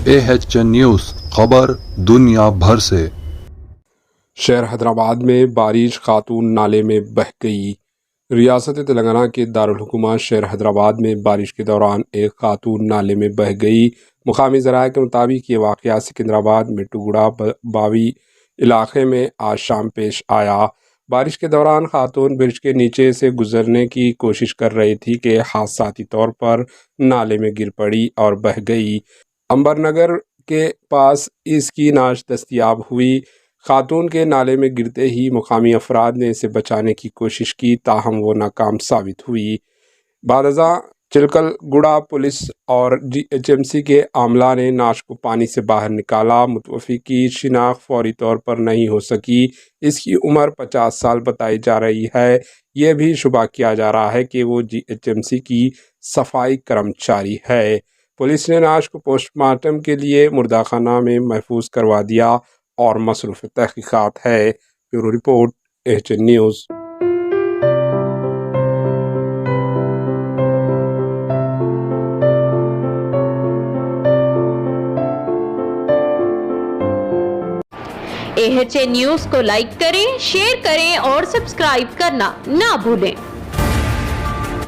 AHN news خبر دنیا بھر سے۔ شہر حیدرآباد میں بارش، خاتون نالے میں بہہ گئی۔ ریاست تلنگانہ کے دارالحکومت شہر حیدرآباد میں بارش کے دوران ایک خاتون نالے میں بہہ گئی۔ مقامی ذرائع کے مطابق یہ واقعہ سکندرآباد میٹھوگوڑا باوی علاقے میں آج شام پیش آیا۔ بارش کے دوران خاتون برج کے نیچے سے گزرنے کی کوشش کر رہی تھی کہ حادثاتی طور پر نالے میں گر پڑی اور بہہ گئی۔ امبر نگر کے پاس اس کی نعش دستیاب ہوئی۔ خاتون کے نالے میں گرتے ہی مقامی افراد نے اسے بچانے کی کوشش کی، تاہم وہ ناکام ثابت ہوئی۔ بعد ازاں چلکل گڑا پولیس اور GHMC کے عملہ نے نعش کو پانی سے باہر نکالا۔ متوفی کی شناخت فوری طور پر نہیں ہو سکی۔ اس کی عمر 50 سال بتائی جا رہی ہے۔ یہ بھی شبہ کیا جا رہا ہے کہ وہ GHMC کی صفائی کرمچاری ہے۔ پولیس نے نعش کو پوسٹ مارٹم کے لیے مردہ خانہ میں محفوظ کروا دیا اور مصروف تحقیقات ہے۔ Bureau report AHN news. AHN news کو لائک کریں، شیئر کریں اور سبسکرائب کرنا نہ بھولیں۔